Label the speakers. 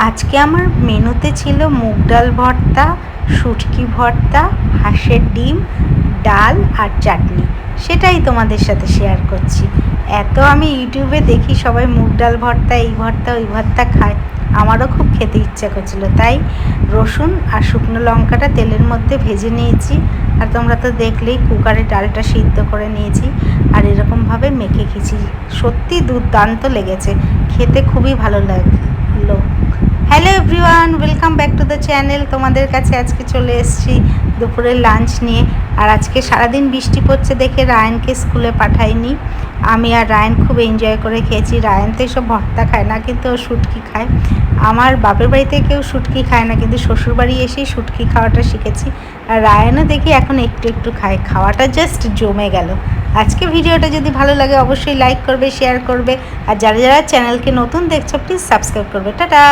Speaker 1: আজকে আমার মেনুতে ছিল মুগ ডাল ভর্তা, শুটকি ভর্তা, হাঁসের ডিম, ডাল আর চাটনি। সেটাই তোমাদের সাথে শেয়ার করছি। এত আমি ইউটিউবে দেখি সবাই মুগ ডাল ভর্তা, এই ভর্তা ওই ভর্তা খায়, আমারও খুব খেতে ইচ্ছা করছিল। তাই রসুন আর শুকনো লঙ্কাটা তেলের মধ্যে ভেজে নিয়েছি। আর তোমরা তো দেখলেই কুকারে ডালটা সিদ্ধ করে নিয়েছি আর এরকমভাবে মেখে খেয়েছি। সত্যি দুর্দান্ত লেগেছে, খেতে খুবই ভালো লাগলো। Hello everyone, welcome back to the channel. তোমাদের কাছে আজকে চলে এসেছি দুপুরের লাঞ্চ নিয়ে। আর আজকে সারাদিন বৃষ্টি পড়ছে দেখে রায়ানকে স্কুলে পাঠাইনি। আমি আর রায়ান খুব এনজয় করে খেয়েছি। রায়ান তো এসব ভর্তা খায় না, কিন্তু ও শুটকি খায়। আমার বাপের বাড়িতে কেউ শুটকি খায় না, কিন্তু শ্বশুরবাড়ি এসেই শুটকি খাওয়াটা শিখেছি। আর রায়ানও দেখি এখন একটু একটু খায়, খাওয়াটা জাস্ট জমে গেল। আজকে ভিডিওটা যদি ভালো লাগে অবশ্যই লাইক করবে, শেয়ার করবে। আর যারা যারা চ্যানেলকে নতুন দেখছো প্লিজ সাবস্ক্রাইব করবে। টাটা।